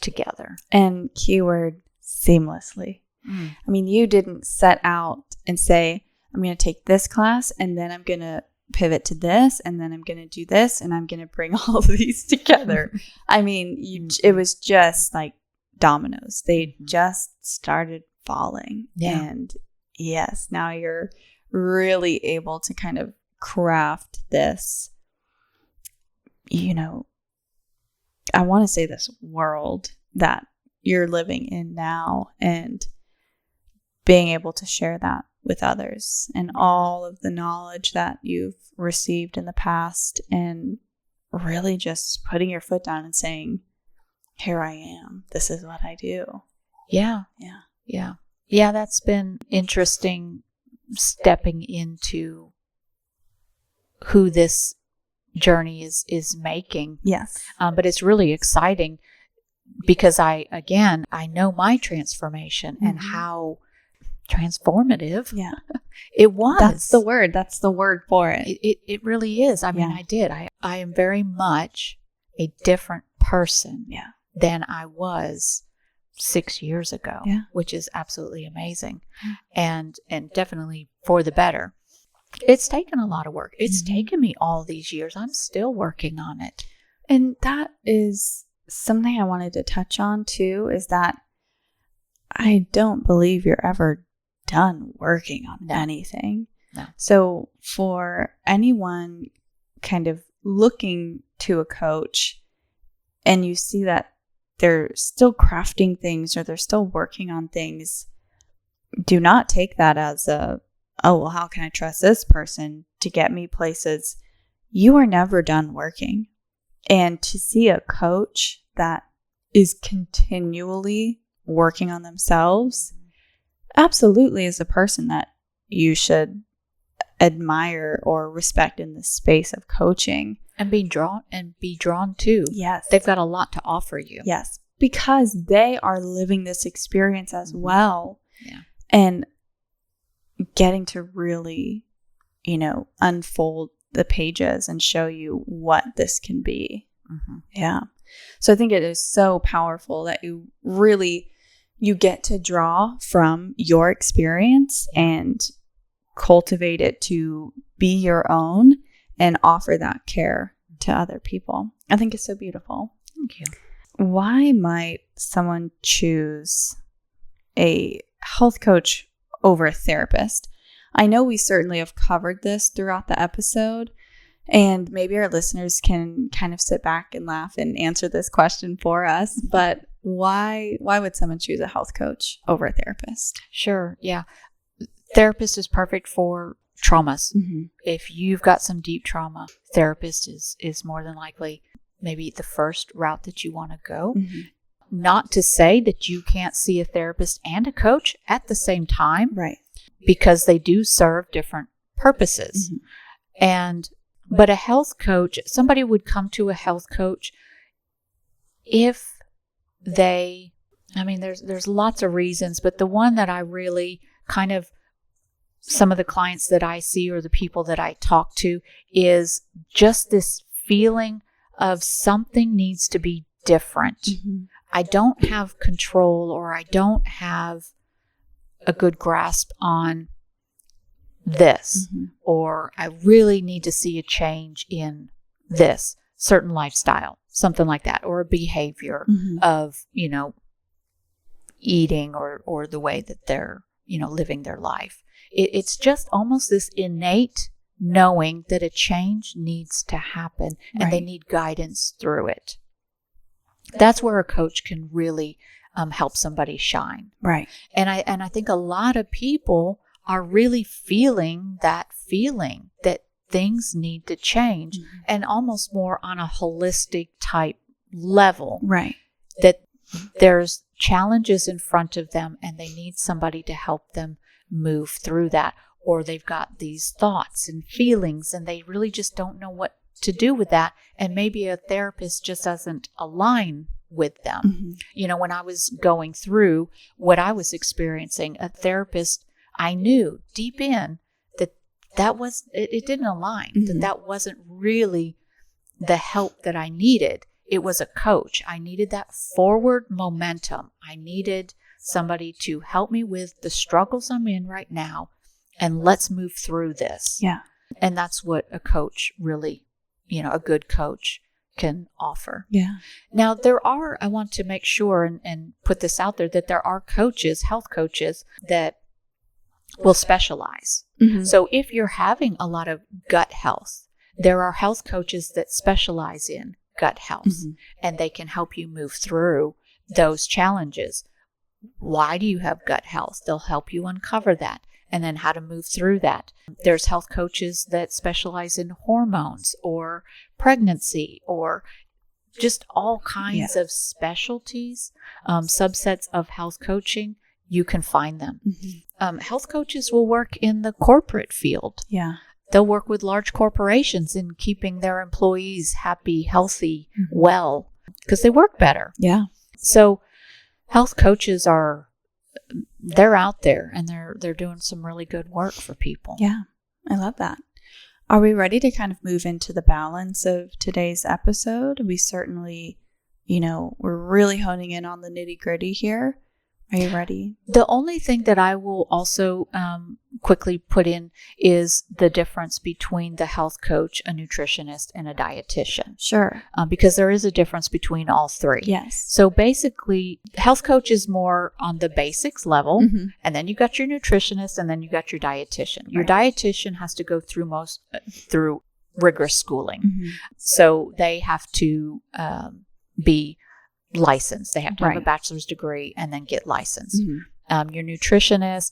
together. And keyword seamlessly. I mean, you didn't set out and say, I'm going to take this class and then I'm going to pivot to this and then I'm going to do this and I'm going to bring all of these together. I mean, it was just like dominoes. They just started falling. Yeah. And yes, now you're really able to kind of craft this, you know, I want to say this world that you're living in now, and being able to share that with others and all of the knowledge that you've received in the past, and really just putting your foot down and saying, here I am. This is what I do. Yeah. Yeah. Yeah. Yeah. That's been interesting, stepping into who this journey is making. Yes. But it's really exciting because I know my transformation and how transformative it was. That's the word. That's the word for it. It really is. I mean, I did. I am very much a different person than I was 6 years ago, which is absolutely amazing, and definitely for the better. It's taken a lot of work. It's taken me all these years. I'm still working on it. And that is something I wanted to touch on too, is that I don't believe you're ever done working on anything. No. So for anyone kind of looking to a coach and you see that they're still crafting things or they're still working on things, do not take that as oh, well, how can I trust this person to get me places? You are never done working. And to see a coach that is continually working on themselves absolutely is a person that you should admire or respect in the space of coaching. And be drawn to. Yes. They've got a lot to offer you. Yes. Because they are living this experience as well. Yeah. And getting to really, unfold the pages and show you what this can be. Yeah. So I think it is so powerful that you get to draw from your experience and cultivate it to be your own and offer that care to other people. I think it's so beautiful. Thank you. Why might someone choose a health coach over a therapist? I know we certainly have covered this throughout the episode, and maybe our listeners can kind of sit back and laugh and answer this question for us, but why would someone choose a health coach over a therapist? Sure. Yeah. Therapist is perfect for traumas. If you've got some deep trauma, therapist is more than likely maybe the first route that you want to go. Not to say that you can't see a therapist and a coach at the same time. Right. Because they do serve different purposes. But a health coach, somebody would come to a health coach if there's lots of reasons, but the one that I really kind of, some of the clients that I see or the people that I talk to, is just this feeling of something needs to be different. I don't have control, or I don't have a good grasp on this, or I really need to see a change in this certain lifestyle, something like that, or a behavior of, eating or the way that they're, living their life. It's just almost this innate knowing that a change needs to happen and they need guidance through it. That's where a coach can really help somebody shine. Right. And I think a lot of people are really feeling that things need to change, and almost more on a holistic type level. Right. That there's challenges in front of them and they need somebody to help them move through that. Or they've got these thoughts and feelings and they really just don't know what to do with that. And maybe a therapist just doesn't align with them. When I was going through what I was experiencing, a therapist, I knew deep in that was, it didn't align, that wasn't really the help that I needed. It was a coach. I needed that forward momentum. I needed somebody to help me with the struggles I'm in right now, and let's move through this. Yeah. And that's what a coach really, a good coach can offer. Yeah. Now, I want to make sure and put this out there, that there are coaches, health coaches, that will specialize. Mm-hmm. So if you're having a lot of gut health, there are health coaches that specialize in gut health, Mm-hmm. and they can help you move through those challenges. Why do you have gut health? They'll help you uncover that, and then how to move through that. There's health coaches that specialize in hormones or pregnancy or just all kinds of specialties, subsets of health coaching. You can find them. Mm-hmm. Health coaches will work in the corporate field. Yeah. They'll work with large corporations in keeping their employees happy, healthy, Mm-hmm. well, because they work better. Yeah. So health coaches they're out there, and they're doing some really good work for people. Yeah. I love that. Are we ready to kind of move into the balance of today's episode? We certainly, we're really honing in on the nitty gritty here. Are you ready? The only thing that I will also quickly put in is the difference between the health coach, a nutritionist, and a dietitian. Sure. Because there is a difference between all three. Yes. So basically, health coach is more on the basics level, Mm-hmm. and then you got your nutritionist, and then you got your dietitian. Your Right. dietitian has to go through rigorous schooling. Mm-hmm. So they have to be licensed. They have to have a Right. bachelor's degree and then get licensed. Mm-hmm. Your nutritionist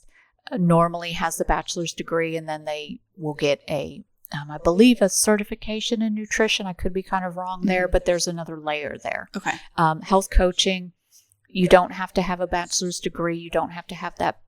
normally has the bachelor's degree, and then they will get I believe, a certification in nutrition. I could be kind of wrong there, but there's another layer there. Okay. Health coaching, you don't have to have a bachelor's degree. You don't have to have that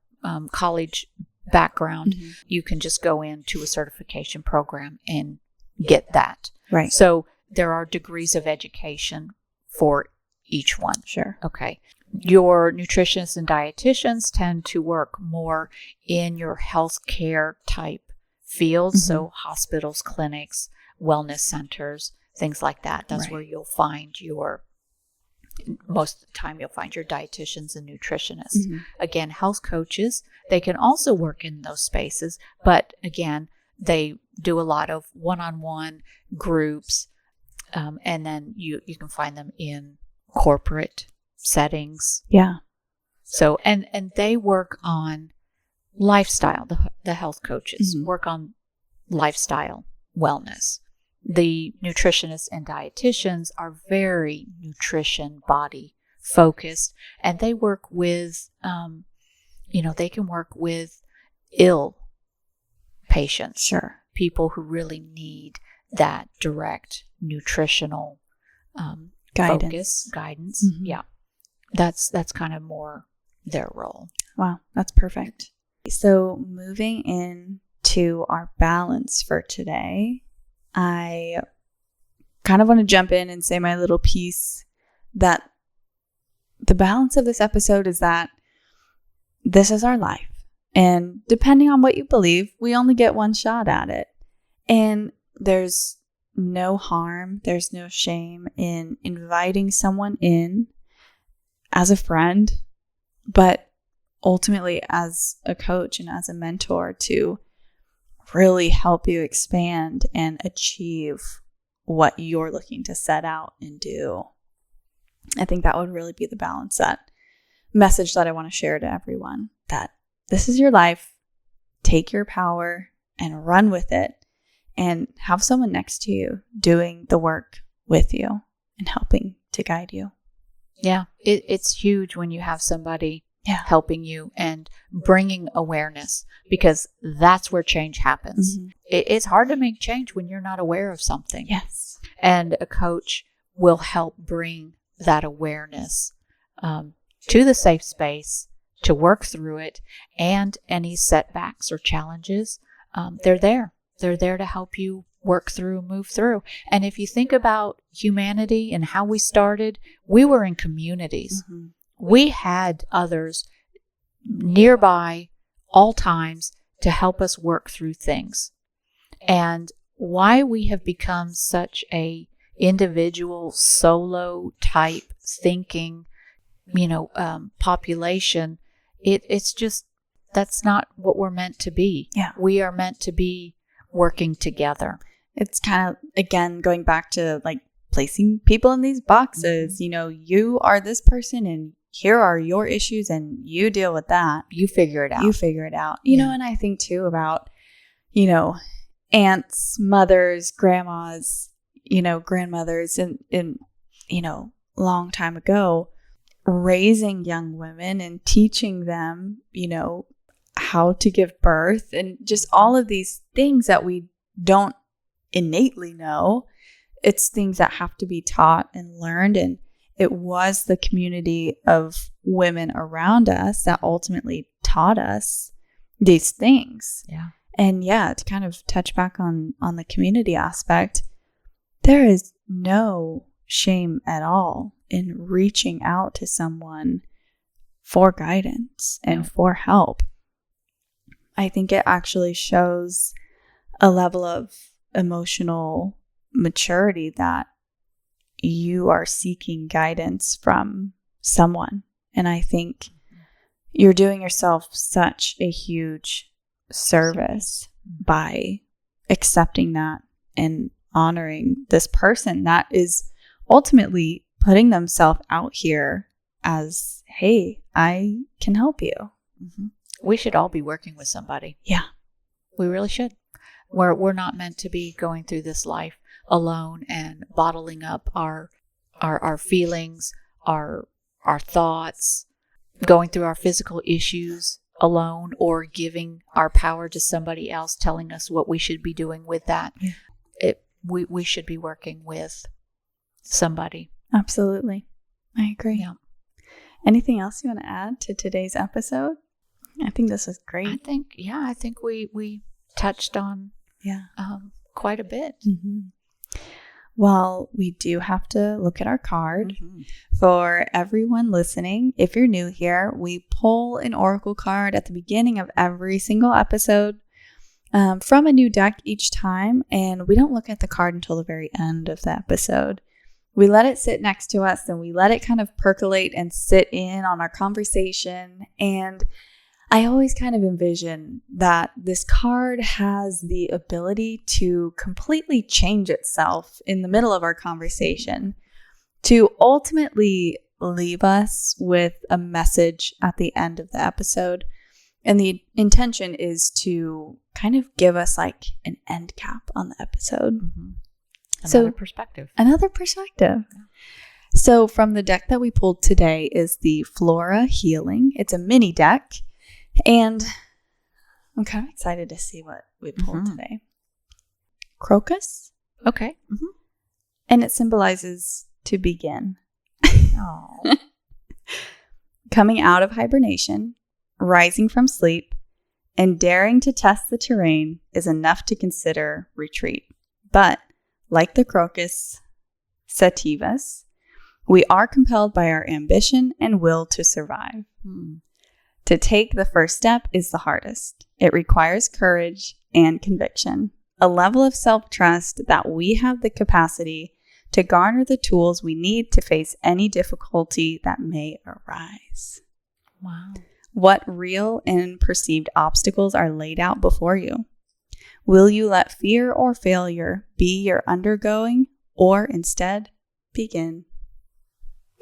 college background. Mm-hmm. You can just go into a certification program and get that. Right. So there are degrees of education for each one. Sure. Okay. Your nutritionists and dietitians tend to work more in your healthcare type fields. Mm-hmm. So hospitals, clinics, wellness centers, things like that. That's Right. where you'll find most of the time you'll find your dietitians and nutritionists. Mm-hmm. Again, health coaches, they can also work in those spaces, but again, they do a lot of one-on-one groups, and then you can find them in corporate settings. Yeah. So, and they work on lifestyle. The health coaches Mm-hmm. work on lifestyle wellness. The nutritionists and dietitians are very nutrition body focused, and they work with, they can work with ill patients, Sure. people who really need that direct nutritional Guidance. guidance. Mhm. Yeah. That's kind of more their role. Wow. That's perfect. So moving into our balance for today, I kind of want to jump in and say my little piece that the balance of this episode is that this is our life. And depending on what you believe, we only get one shot at it. And there's no harm, there's no shame in inviting someone in as a friend, but ultimately as a coach and as a mentor to really help you expand and achieve what you're looking to set out and do. I think that would really be the balance, that message that I want to share to everyone, that this is your life, take your power and run with it, and have someone next to you doing the work with you and helping to guide you. Yeah, it's huge when you have somebody Yeah. helping you and bringing awareness, because that's where change happens. Mhm. It's hard to make change when you're not aware of something. Yes. And a coach will help bring that awareness to the safe space to work through it, and any setbacks or challenges, they're there. They're there to help you work through, move through. And if you think about humanity and how we started, we were in communities. Mhm. We had others nearby all times to help us work through things. And why we have become such a individual, solo type thinking population, it's just, that's not what we're meant to be. Yeah. We are meant to be working together. It's kind of, again, going back to like placing people in these boxes. You are this person and here are your issues and you deal with that. You figure it out. And I think too about, aunts, mothers, grandmas, grandmothers in long time ago, raising young women and teaching them, how to give birth and just all of these things that we don't innately know. It's things that have to be taught and learned. And it was the community of women around us that ultimately taught us these things. Yeah. And to kind of touch back on the community aspect, there is no shame at all in reaching out to someone for guidance and for help. I think it actually shows a level of emotional maturity that you are seeking guidance from someone. And I think you're doing yourself such a huge service by accepting that and honoring this person that is ultimately putting themselves out here as, hey, I can help you. Mm-hmm. We should all be working with somebody. Yeah. We really should. We're not meant to be going through this life alone and bottling up our feelings, our thoughts, going through our physical issues alone, or giving our power to somebody else telling us what we should be doing with that. Yeah. We should be working with somebody. Absolutely. I agree. Yeah. Anything else you want to add to today's episode? I think this was great. I think we touched on quite a bit. Mm-hmm. Well, we do have to look at our card. Mm-hmm. For everyone listening, if you're new here, we pull an oracle card at the beginning of every single episode from a new deck each time, and we don't look at the card until the very end of the episode. We let it sit next to us and we let it kind of percolate and sit in on our conversation. And I always kind of envision that this card has the ability to completely change itself in the middle of our conversation to ultimately leave us with a message at the end of the episode. And the intention is to kind of give us like an end cap on the episode. Mm-hmm. Another perspective. Yeah. So from the deck that we pulled today is the Flora Healing. It's a mini deck. And I'm kind of excited to see what we pulled today. Crocus. Okay. Mm-hmm. And it symbolizes to begin. Oh. Coming out of hibernation, rising from sleep, and daring to test the terrain is enough to consider retreat. But like the crocus sativas, we are compelled by our ambition and will to survive. To take the first step is the hardest. It requires courage and conviction, a level of self-trust that we have the capacity to garner the tools we need to face any difficulty that may arise. Wow. What real and perceived obstacles are laid out before you? Will you let fear or failure be your undergoing, or instead begin?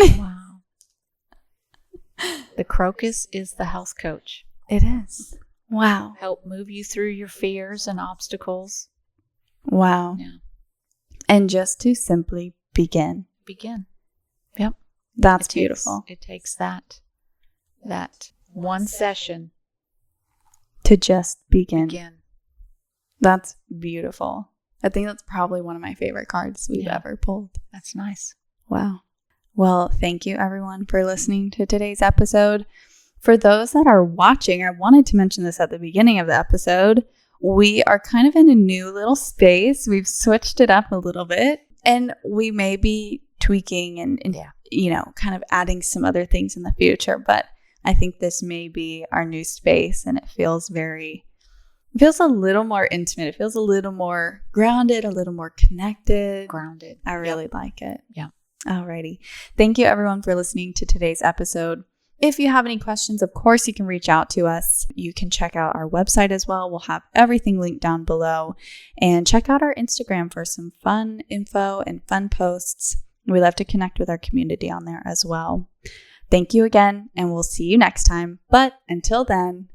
Wow. The crocus is the health coach. It is. Wow. Help move you through your fears and obstacles. Wow. Yeah. And just to simply begin. Yep. That's beautiful. It takes that one session to just begin. That's beautiful. I think that's probably one of my favorite cards we've ever pulled. That's nice. Wow. Well, thank you everyone for listening to today's episode. For those that are watching, I wanted to mention this at the beginning of the episode. We are kind of in a new little space. We've switched it up a little bit, and we may be tweaking and kind of adding some other things in the future. But I think this may be our new space, and it feels a little more intimate. It feels a little more grounded, a little more connected. Grounded. I really like it. Yeah. Alrighty. Thank you everyone for listening to today's episode. If you have any questions, of course, you can reach out to us. You can check out our website as well. We'll have everything linked down below. And check out our Instagram for some fun info and fun posts. We love to connect with our community on there as well. Thank you again, and we'll see you next time. But until then,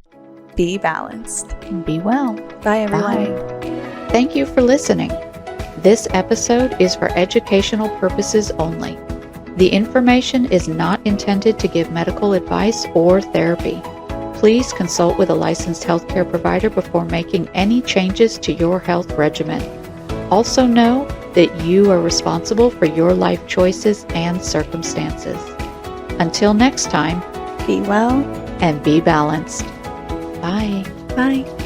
be balanced And be well. Bye, everyone. Bye. Thank you for listening. This episode is for educational purposes only. The information is not intended to give medical advice or therapy. Please consult with a licensed healthcare provider before making any changes to your health regimen. Also know that you are responsible for your life choices and circumstances. Until next time, Be well and be balanced. Bye. Bye.